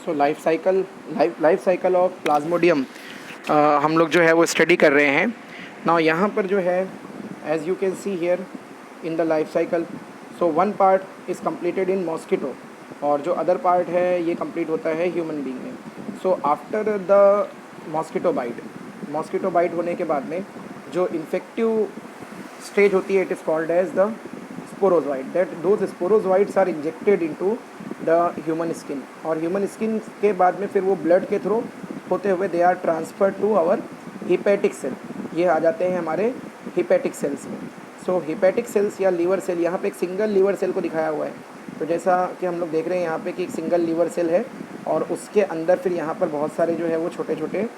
So life cycle of Plasmodium हम लोग जो है वो स्टडी कर रहे हैं ना। यहाँ पर जो है as you can see here in the life cycle, so one part is completed in mosquito और जो अदर पार्ट है ये कंप्लीट होता है ह्यूमन बीइंग में। So after the mosquito bite होने के बाद में जो इन्फेक्टिव स्टेज होती है, it is called as the sporozoite, that those sporozoites are injected into the human skin, और ह्यूमन स्किन के बाद में फिर वो ब्लड के थ्रू होते हुए they are transfer to our hepatic cell, ये आ जाते हैं हमारे हिपैटिक सेल्स में। सो हिपैटिक सेल्स या लीवर सेल, यहाँ पे एक सिंगल लीवर सेल को दिखाया हुआ है। तो जैसा कि हम लोग देख रहे हैं यहाँ पे कि एक सिंगल लीवर सेल है और उसके अंदर फिर यहाँ पर बहुत सारे जो है वो छोटे छोटे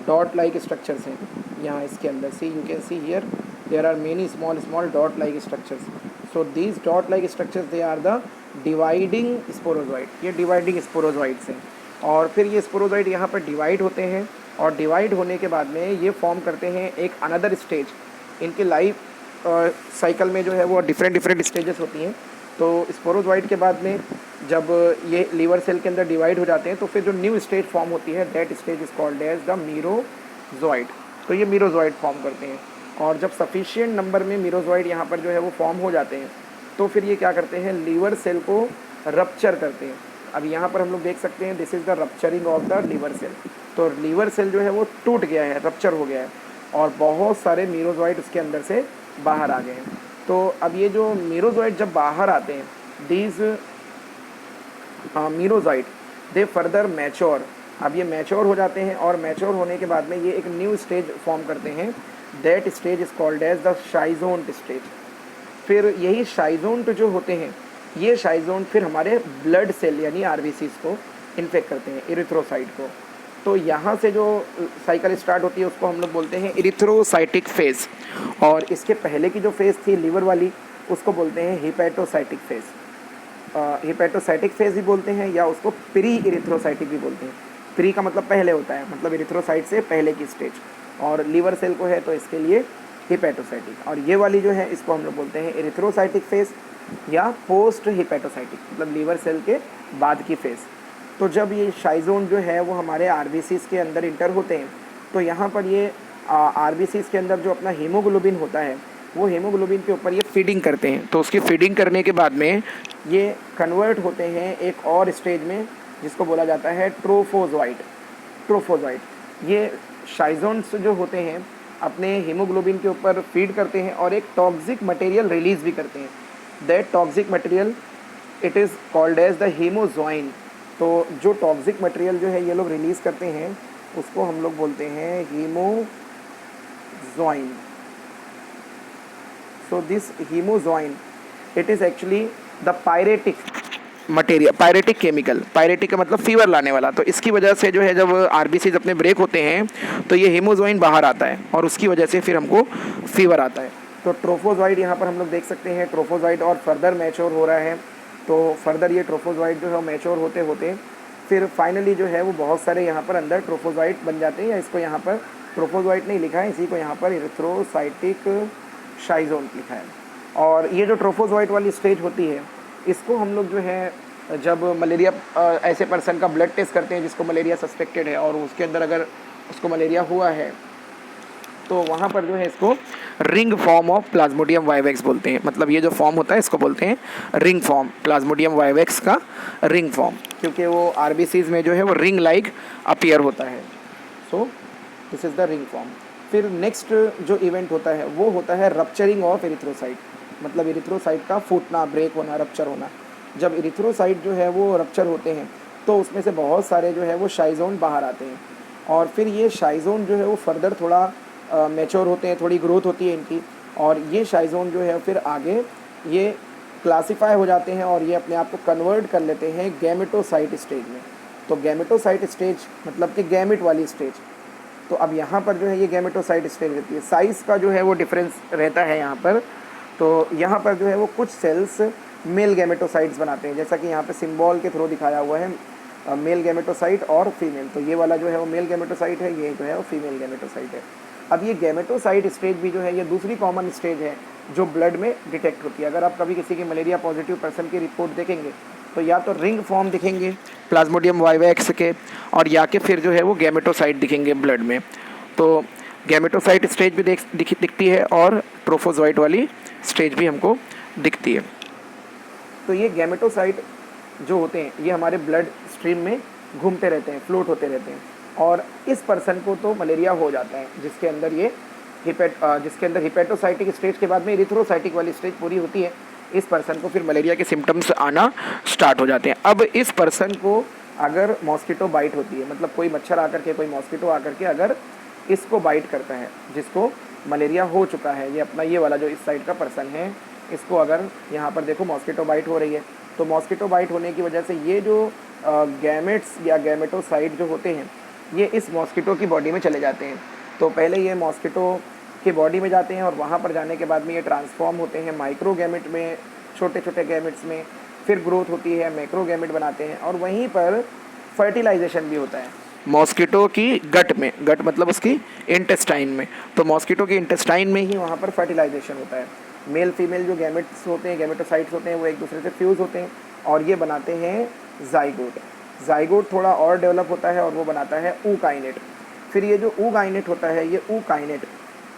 डॉट लाइक स्ट्रक्चर्स हैं यहाँ इसके अंदर। See you can see here there are many small dot like structures. So these dot like structures they are the dividing sporozoite, ये डिवाइडिंग स्पोरोजोइड्स हैं। और फिर ये स्पोरोजोइड यहाँ पर डिवाइड होते हैं और डिवाइड होने के बाद में ये फॉर्म करते हैं एक अनदर स्टेज। इनके लाइफ साइकिल में जो है वो डिफरेंट स्टेजेस होती हैं। तो स्पोरोजोइड के बाद में जब ये लीवर सेल के अंदर डिवाइड हो जाते हैं तो फिर जो न्यू स्टेज फॉर्म होती है that stage is called as the merozoite. तो ये मीरोजोइड फॉर्म करते हैं और जब सफिशिएंट नंबर में मीरोजोइड यहाँ पर जो है वो फॉर्म हो जाते हैं तो फिर ये क्या करते हैं, लीवर सेल को रप्चर करते हैं। अब यहाँ पर हम लोग देख सकते हैं this is the rupturing of the liver cell. तो लीवर सेल जो है वो टूट गया है, रप्चर हो गया है और बहुत सारे मीरोजोइड उसके अंदर से बाहर आ गए हैं। तो अब ये जो मीरोजोइड जब बाहर आते हैं, दीज मीरोजोइड दे फर्दर मैच्योर। अब ये मैच्योर हो जाते हैं और मैच्योर होने के बाद में ये एक न्यू स्टेज फॉर्म करते हैं, that stage is called as the schizont stage. फिर यही शाइजोन्ट जो होते हैं, ये शाइजोन्ट फिर हमारे ब्लड सेल यानी आरबीसीज को इन्फेक्ट करते हैं, इरिथ्रोसाइट को। तो यहाँ से जो साइकिल स्टार्ट होती है उसको हम लोग बोलते हैं इरिथ्रोसाइटिक फेज़, और इसके पहले की जो फेज़ थी लीवर वाली उसको बोलते हैं हिपैटोसाइटिक फेज़। हिपैटोसाइटिक फेज़ भी बोलते हैं या उसको प्री इरिथ्रोसाइटिक भी बोलते हैं। प्री का मतलब पहले होता है, मतलब इरिथ्रोसाइट से पहले की स्टेज, और लीवर सेल को है तो इसके लिए हिपैटोसाइटिक। और ये वाली जो है इसको हम लोग बोलते हैं इरिथ्रोसाइटिक फेज़ या पोस्ट हिपैटोसाइटिक, मतलब लीवर सेल के बाद की फेज़। तो जब ये शाइजोन जो है वो हमारे आरबीसीज के अंदर इंटर होते हैं तो यहाँ पर ये आरबीसीज के अंदर जो अपना हीमोग्लोबिन होता है वो हीमोग्लोबिन के ऊपर ये फीडिंग करते हैं। तो उसकी फीडिंग करने के बाद में ये कन्वर्ट होते हैं एक और स्टेज में जिसको बोला जाता है ट्रोफोजोइड। ये शाइजोन्स जो होते हैं अपने हीमोग्लोबिन के ऊपर फीड करते हैं और एक टॉक्सिक मटेरियल रिलीज़ भी करते हैं, that toxic material it is called as the hemozoin. तो जो टॉक्सिक मटेरियल जो है ये लोग रिलीज़ करते हैं उसको हम लोग बोलते हैं hemozoin. So this hemozoin it is actually the pyretic material, pyretic chemical, pyretic का मतलब फीवर लाने वाला। तो इसकी वजह से जो है जब आरबीसीज अपने ब्रेक होते हैं तो ये हीमोजोइन बाहर आता है और उसकी वजह से फिर हमको फीवर आता है। तो ट्रोफोजोइड यहाँ पर हम लोग देख सकते हैं, ट्रोफोजोइड और फर्दर मैच्योर हो रहा है। तो फर्दर ये ट्रोफोजोइड जो है मैच्योर होते होते फिर फाइनली जो है वो बहुत सारे यहाँ पर अंदर ट्रोफोजोइड बन जाते हैं, या इसको यहाँ पर ट्रोफोजोइड नहीं लिखा है, इसी को यहाँ पर इरिथ्रोसाइटिक शाइजोन लिखा है। और ये जो ट्रोफोजोइड वाली स्टेज होती है इसको हम लोग जो है जब मलेरिया ऐसे पर्सन का ब्लड टेस्ट करते हैं जिसको मलेरिया सस्पेक्टेड है और उसके अंदर अगर उसको मलेरिया हुआ है तो वहाँ पर जो है इसको ring form of Plasmodium vivax बोलते हैं। मतलब ये जो फॉर्म होता है इसको बोलते हैं रिंग फॉर्म, प्लाज्मोडियम वाइवेक्स का रिंग फॉर्म, क्योंकि वो आरबीसीज में जो है वो रिंग लाइक अपीयर होता है। So this is the ring form. फिर नेक्स्ट जो इवेंट होता है वो होता है रप्चरिंग ऑफ इरिथ्रोसाइट, मतलब इरिथ्रोसाइट का फूटना, ब्रेक होना, रप्चर होना। जब इरिथ्रोसाइट जो है वो रप्चर होते हैं तो उसमें से बहुत सारे जो है वो शाइजोन बाहर आते हैं और फिर ये शाइजोन जो है वो फर्दर थोड़ा मैच्योर होते हैं, थोड़ी ग्रोथ होती है इनकी, और ये शाइजोन जो है फिर आगे ये क्लासीफाई हो जाते हैं और ये अपने आप को कन्वर्ट कर लेते हैं गैमेटोसाइट स्टेज में। तो गैमेटोसाइट स्टेज मतलब कि गैमेट वाली स्टेज। तो अब यहाँ पर जो है ये गैमेटोसाइट स्टेज रहती है, साइज़ का जो है वो डिफरेंस रहता है यहाँ पर। तो यहाँ पर जो है वो कुछ सेल्स मेल गैमेटोसाइट्स बनाते हैं, जैसा कि यहाँ पे सिंबल के थ्रू दिखाया हुआ है मेल गैमेटोसाइट और फीमेल। तो ये वाला जो है वो मेल गैमेटोसाइट है, ये जो है वो फीमेल गैमेटोसाइट है। अब ये गैमेटोसाइट स्टेज भी जो है ये दूसरी कॉमन स्टेज है जो ब्लड में डिटेक्ट होती है। अगर आप कभी किसी की मलेरिया पॉजिटिव पर्सन की रिपोर्ट देखेंगे तो या तो रिंग फॉर्म दिखेंगे प्लाज्मोडियम वाइवेक्स के, और या के फिर जो है वो गैमेटोसाइट दिखेंगे ब्लड में। तो गैमेटोसाइट स्टेज भी दिखती है और ट्रोफोजोइट वाली स्टेज भी हमको दिखती है। तो ये गैमेटोसाइट जो होते हैं ये हमारे ब्लड स्ट्रीम में घूमते रहते हैं, फ्लोट होते रहते हैं, और इस पर्सन को तो मलेरिया हो जाता है जिसके अंदर हिपेटोसाइटिक स्टेज के बाद में इरिथ्रोसाइटिक वाली स्टेज पूरी होती है। इस पर्सन को फिर मलेरिया के सिम्टम्स आना स्टार्ट हो जाते हैं। अब इस पर्सन को अगर मॉस्किटो बाइट होती है, मतलब कोई मच्छर आकर के, कोई मॉस्किटो आकर के अगर इसको बाइट करता है, जिसको मलेरिया हो चुका है, ये अपना ये वाला जो इस साइड का पर्सन है, इसको अगर यहाँ पर देखो मॉस्किटो बाइट हो रही है, तो मॉस्किटो बाइट होने की वजह से ये जो गैमेट्स या गैमेटोसाइट जो होते हैं ये इस मॉस्किटो की बॉडी में चले जाते हैं। तो पहले ये मॉस्किटो की बॉडी में जाते हैं और वहाँ पर जाने के बाद में ये ट्रांसफॉर्म होते हैं माइक्रो गैमेट में, छोटे छोटे गैमेट्स में, फिर ग्रोथ होती है, मैक्रो गैमेट बनाते हैं, और वहीं पर फर्टिलाइजेशन भी होता है मॉस्किटो की गट में। गट मतलब उसकी इंटेस्टाइन में। तो मॉस्किटो की इंटेस्टाइन में ही वहाँ पर फर्टिलाइजेशन होता है। मेल फीमेल जो गैमेट्स होते हैं, गैमेटोसाइट्स होते हैं, वो एक दूसरे से फ्यूज़ होते हैं और ये बनाते हैं जाइगोट। जाइगोट थोड़ा और डेवलप होता है और वो बनाता है ऊकाइनेट। फिर ये जो ऊकाइनेट होता है, ये ऊकाइनेट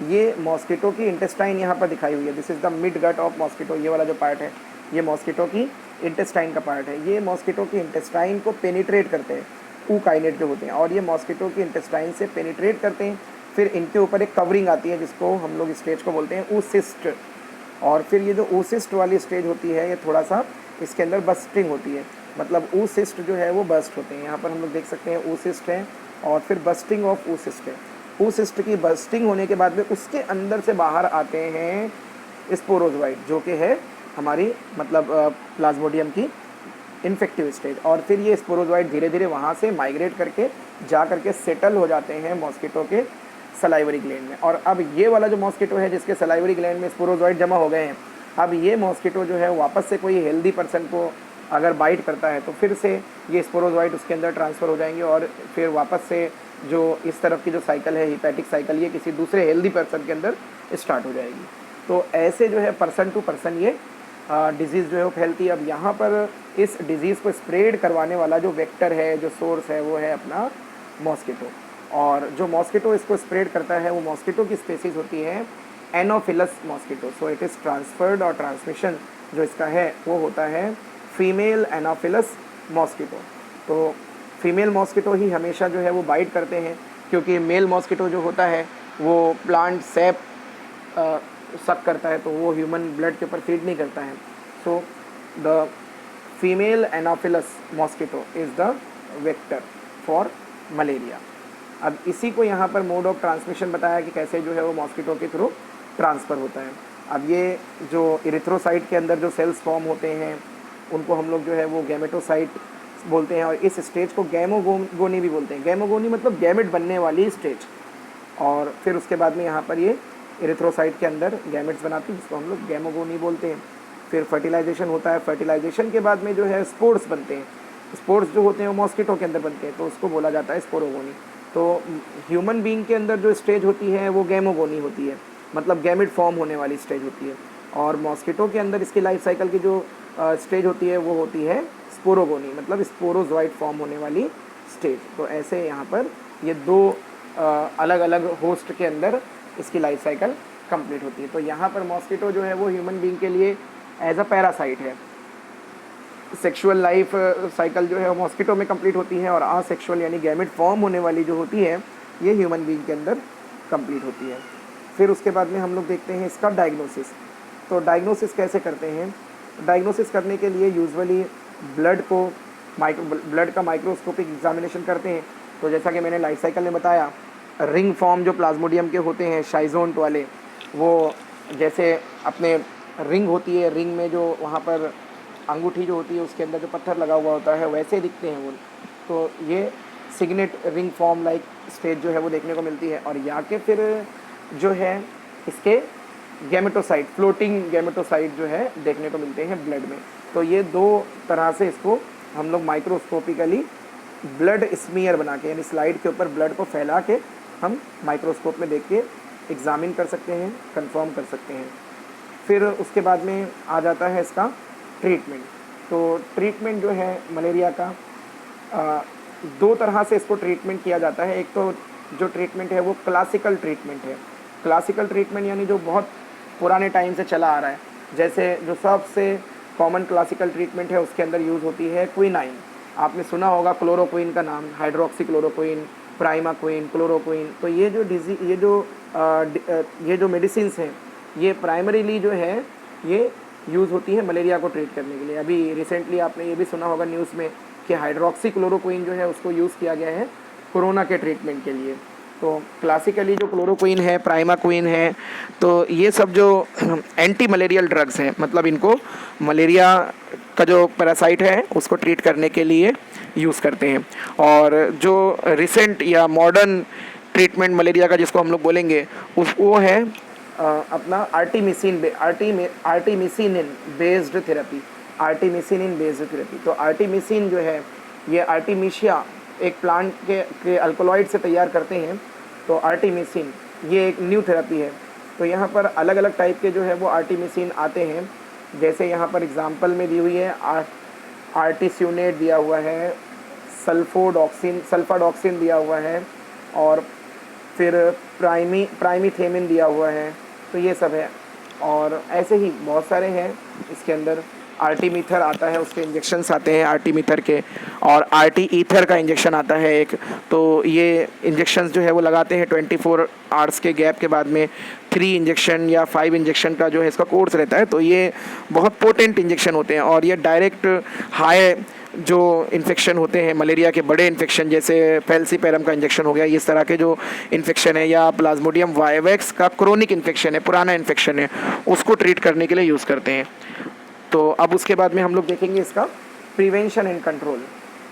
ये मॉस्किटो की इंटेस्टाइन यहाँ पर दिखाई हुई है। This is the mid gut of mosquito. ये वाला जो पार्ट है ये मॉस्किटो की इंटेस्टाइन का पार्ट है। ये मॉस्किटो की इंटेस्टाइन को पेनिट्रेट करते हैं ऊकाइनेट जो होते हैं, और ये मॉस्किटो की इंटेस्टाइन से पेनिट्रेट करते हैं। फिर इनके ऊपर एक कवरिंग आती है जिसको हम लोग स्टेज को बोलते हैं ऊसिस्ट। और फिर ये जो ऊसिस्ट वाली स्टेज होती है ये थोड़ा सा इसके अंदर बस्टिंग होती है, मतलब ऊसिस्ट जो है वो बस्ट होते हैं। यहाँ पर हम लोग देख सकते हैं ऊसिस्ट है और फिर बस्टिंग ऑफ ऊसिस्ट है। ऊसिस्ट की बस्टिंग होने के बाद में उसके अंदर से बाहर आते हैं स्पोरोजोइट, जो कि है हमारी मतलब प्लाज्मोडियम की इन्फेक्टिव स्टेज। और फिर ये स्पोरोजोइट धीरे धीरे वहाँ से माइग्रेट करके जा करके सेटल हो जाते हैं मॉस्किटो के सलाइवरी ग्लैंड में। और अब ये वाला जो मॉस्किटो है जिसके सलाइवरी ग्लैंड में स्पोरोजोइट जमा हो गए हैं, अब ये मॉस्किटो जो है वापस से कोई हेल्दी पर्सन को अगर बाइट करता है तो फिर से ये स्पोरोजोइट उसके अंदर ट्रांसफ़र हो जाएंगे और फिर वापस से जो इस तरफ की जो साइकिल है हिपैटिक साइकिल, ये किसी दूसरे हेल्दी पर्सन के अंदर स्टार्ट हो जाएगी। तो ऐसे जो है पर्सन टू पर्सन ये डिज़ीज़ जो है वो फैलती है। अब यहाँ पर इस डिज़ीज़ को स्प्रेड करवाने वाला जो वेक्टर है, जो सोर्स है, वो है अपना मॉस्किटो। और जो मॉस्किटो इसको स्प्रेड करता है वो मॉस्किटो की स्पेसीज़ होती है Anopheles mosquito. So it is transferred, और ट्रांसमिशन जो इसका है वो होता है फीमेल एनोफिलस मॉस्किटो। तो फीमेल मॉस्किटो ही हमेशा जो है वो बाइट करते हैं, क्योंकि मेल मॉस्किटो जो होता है वो प्लांट सैप सक करता है, तो वो ह्यूमन ब्लड के ऊपर फीड नहीं करता है। So the female Anopheles mosquito is the vector for malaria. अब इसी को यहाँ पर मोड ऑफ ट्रांसमिशन बताया कि कैसे जो है वो मॉस्किटो के थ्रू ट्रांसफ़र होता है। अब ये जो इरिथ्रोसाइट के अंदर जो सेल्स फॉर्म होते हैं उनको हम लोग जो है वो गैमेटोसाइट बोलते हैं, और इस स्टेज को गैमोगोनी भी बोलते हैं। गैमोगोनी मतलब गैमेट बनने वाली स्टेज। और फिर उसके बाद में यहाँ पर ये इरिथ्रोसाइट के अंदर गैमेट्स बनाती है जिसको हम लोग गैमोगोनी बोलते हैं। फिर फर्टिलाइजेशन होता है। फर्टिलाइजेशन के बाद में जो है स्पोर्स बनते हैं। स्पोर्स जो होते हैं वो मॉस्किटो के अंदर बनते हैं, तो उसको बोला जाता है स्पोरोगोनी। तो ह्यूमन बीइंग के अंदर जो स्टेज होती है वो गैमोगोनी होती है, मतलब गैमेट फॉर्म होने वाली स्टेज होती है। और मॉस्किटो के अंदर इसकी लाइफ साइकिल की जो स्टेज होती है वो होती है स्पोरोगोनी, मतलब स्पोरोजोइट फॉर्म होने वाली स्टेज। तो ऐसे यहाँ पर ये दो अलग अलग होस्ट के अंदर इसकी लाइफ साइकिल कंप्लीट होती है। तो यहाँ पर मॉस्किटो जो है वो ह्यूमन बीइंग के लिए एज अ पैरासाइट है। सेक्सुअल लाइफ साइकिल जो है वो मॉस्किटो में कंप्लीट होती है, और असेक्सुअल यानी गैमेट फॉर्म होने वाली जो होती है ये ह्यूमन बीइंग के अंदर कंप्लीट होती है। फिर उसके बाद में हम लोग देखते हैं इसका डायग्नोसिस। तो डायग्नोसिस कैसे करते हैं? डायग्नोसिस करने के लिए यूजुअली ब्लड का माइक्रोस्कोपिक एग्जामिनेशन करते हैं। तो जैसा कि मैंने लाइफ साइकिल में बताया, रिंग फॉर्म जो प्लाज्मोडियम के होते हैं शाइजोन्ट वाले, वो जैसे अपने रिंग होती है, रिंग में जो वहाँ पर अंगूठी जो होती है उसके अंदर जो पत्थर लगा हुआ होता है वैसे दिखते हैं वो। तो ये signet ring form like stage जो है वो देखने को मिलती है। और यहाँ के फिर जो है इसके गैमेटोसाइट, फ्लोटिंग गैमेटोसाइट जो है देखने को मिलते हैं ब्लड में। तो ये दो तरह से इसको हम लोग माइक्रोस्कोपिकली ब्लड स्मीयर बना के, यानी स्लाइड के ऊपर ब्लड को फैला के हम माइक्रोस्कोप में देख के एग्ज़ामिन कर सकते हैं, कंफर्म कर सकते हैं। फिर उसके बाद में आ जाता है इसका ट्रीटमेंट। तो ट्रीटमेंट जो है मलेरिया का दो तरह से इसको ट्रीटमेंट किया जाता है। एक तो जो ट्रीटमेंट है वो क्लासिकल ट्रीटमेंट है। क्लासिकल ट्रीटमेंट यानी जो बहुत पुराने टाइम से चला आ रहा है, जैसे जो सबसे कॉमन क्लासिकल ट्रीटमेंट है उसके अंदर यूज़ होती है क्विनाइन। आपने सुना होगा क्लोरोक्विन का नाम, हाइड्रोक्सी क्लोरोक्विन, प्राइमाक्विन, क्लोरोक्विन। तो ये जो मेडिसिन्स हैं ये प्राइमरीली जो है ये यूज़ होती है मलेरिया को ट्रीट करने के लिए। अभी रिसेंटली आपने ये भी सुना होगा न्यूज़ में कि हाइड्रोक्सी क्लोरोक्विन जो है उसको यूज़ किया गया है कोरोना के ट्रीटमेंट के लिए। तो क्लासिकली जो क्लोरोक्विन है, प्राइमाक्विन है, तो ये सब जो एंटी मलेरियल ड्रग्स हैं, मतलब इनको मलेरिया का जो पैरासाइट है उसको ट्रीट करने के लिए यूज़ करते हैं। और जो रिसेंट या मॉडर्न ट्रीटमेंट मलेरिया का जिसको हम लोग बोलेंगे वो है अपना artemisinin based therapy. Artemisinin based therapy. तो आर्टिमिसिन जो है ये आर्टिमिशिया एक प्लांट के अल्कोलॉइड से तैयार करते हैं। तो आर्टिमिसिन ये एक न्यू थेरेपी है। तो यहाँ पर अलग अलग टाइप के जो है वो आर्टिमिसिन आते हैं। जैसे यहाँ पर एग्जांपल में दी हुई है आर्टिस्यूनेट दिया हुआ है, सल्फाडॉक्सिन दिया हुआ है, और फिर प्राइमीथेमिन दिया हुआ है। तो ये सब है, और ऐसे ही बहुत सारे हैं इसके अंदर। आर्टीमीथर आता है, उसके इंजेक्शन्स आते हैं आर्टीमीथर के, और आर्टी ईथर का इंजेक्शन आता है एक। तो ये इंजेक्शन्स जो है वो लगाते हैं 24 आवर्स के गैप के बाद में 3 इंजेक्शन या 5 इंजेक्शन का जो है इसका कोर्स रहता है। तो ये बहुत पोटेंट इंजेक्शन होते हैं, और ये डायरेक्ट हाई जो इन्फेक्शन होते हैं मलेरिया के बड़े इन्फेक्शन, जैसे फैल्सीपेरम का इंजेक्शन हो गया, इस तरह के जो इन्फेक्शन है, या प्लाज्मोडियम वाइवेक्स का क्रोनिक इन्फेक्शन है, पुराना इन्फेक्शन है, उसको ट्रीट करने के लिए यूज़ करते हैं। तो अब उसके बाद में हम लोग देखेंगे इसका प्रिवेंशन एंड कंट्रोल।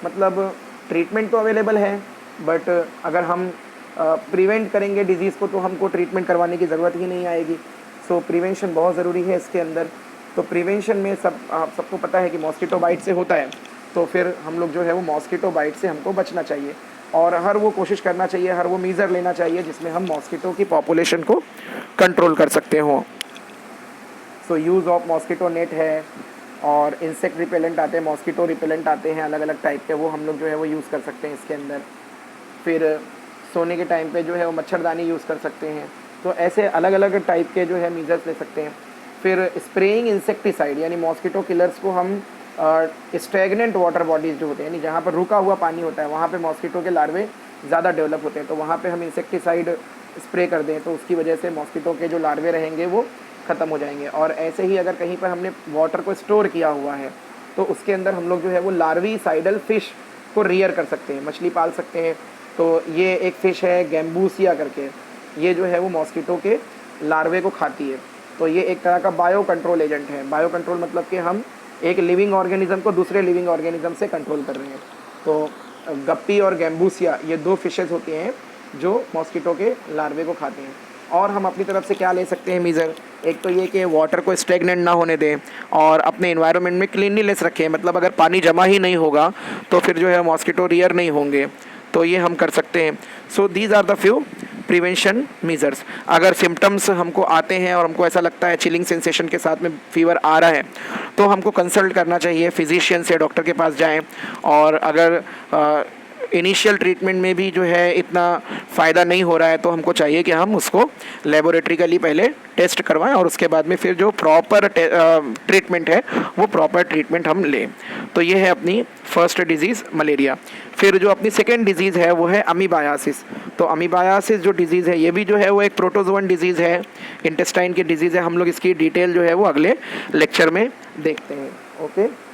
मतलब ट्रीटमेंट तो अवेलेबल है, बट अगर हम प्रिवेंट करेंगे डिजीज़ को तो हमको ट्रीटमेंट करवाने की ज़रूरत ही नहीं आएगी। सो प्रिवेंशन बहुत ज़रूरी है इसके अंदर। तो प्रिवेंशन में सबको पता है कि मॉस्किटो बाइट से होता है, तो फिर हम लोग जो है वो मॉस्किटो बाइट से हमको बचना चाहिए, और हर वो कोशिश करना चाहिए, हर वो मीज़र लेना चाहिए जिसमें हम मॉस्किटो की पॉपुलेशन को कंट्रोल कर सकते हों। So use of mosquito net है, और इंसेक्ट रिपेलेंट आते हैं, मॉस्किटो रिपेलेंट आते हैं अलग अलग टाइप के, वो हम लोग जो है वो यूज़ कर सकते हैं इसके अंदर। फिर सोने के टाइम पे जो है वो मच्छरदानी यूज़ कर सकते हैं। तो ऐसे अलग अलग टाइप के जो है मीज़र्स ले सकते हैं। फिर स्प्रेइंग इंसेक्टिसाइड, यानी मॉस्किटो किलर्स को हम स्टैग्नेंट वाटर बॉडीज़ जो होते हैं, यानी जहाँ पर रुका हुआ पानी होता है वहाँ पे मॉस्किटो के लार्वे ज़्यादा डेवलप होते हैं, तो वहाँ पे हम इंसेक्टिसाइड स्प्रे कर दें तो उसकी वजह से मॉस्किटो के जो लार्वे रहेंगे वो ख़त्म हो जाएंगे। और ऐसे ही अगर कहीं पर हमने वाटर को स्टोर किया हुआ है तो उसके अंदर हम लोग जो है वो लार्विसाइडल फ़िश को रियर कर सकते हैं, मछली पाल सकते हैं। तो ये एक फ़िश है गैम्बूसिया करके, ये जो है वो मॉस्किटो के लार्वे को खाती है। तो ये एक तरह का बायो कंट्रोल एजेंट है। बायो कंट्रोल मतलब कि हम एक लिविंग ऑर्गेनिज्म को दूसरे लिविंग ऑर्गेनिज्म से कंट्रोल कर रहे हैं। तो गप्पी और गैम्बूसिया ये 2 फिशेज़ होती हैं जो मॉस्किटो के लार्वे को खाते हैं। और हम अपनी तरफ से क्या ले सकते हैं मीज़र, एक तो ये कि वाटर को स्टेगनेंट ना होने दें, और अपने इन्वायरमेंट में क्लीनलीनेस रखें। मतलब अगर पानी जमा ही नहीं होगा तो फिर जो है मॉस्किटो रियर नहीं होंगे, तो ये हम कर सकते हैं। So these are the few prevention measures. अगर सिम्टम्स हमको आते हैं और हमको ऐसा लगता है चिलिंग सेंसेशन के साथ में फीवर आ रहा है, तो हमको कंसल्ट करना चाहिए, फिजिशियन से डॉक्टर के पास जाएं। और अगर इनिशियल ट्रीटमेंट में भी जो है इतना फ़ायदा नहीं हो रहा है तो हमको चाहिए कि हम उसको लेबोरेटरिकली पहले टेस्ट करवाएं, और उसके बाद में फिर जो प्रॉपर ट्रीटमेंट है वो प्रॉपर ट्रीटमेंट हम लें। तो ये है अपनी फर्स्ट डिज़ीज़ मलेरिया। फिर जो अपनी सेकेंड डिज़ीज़ है वो है अमीबायासिस। तो अमीबायासिस जो डिज़ीज़ है ये भी जो है वो एक प्रोटोजोअन डिज़ीज़ है, इंटेस्टाइन की डिज़ीज़ है। हम लोग इसकी डिटेल जो है वो अगले लेक्चर में देखते हैं। ओके।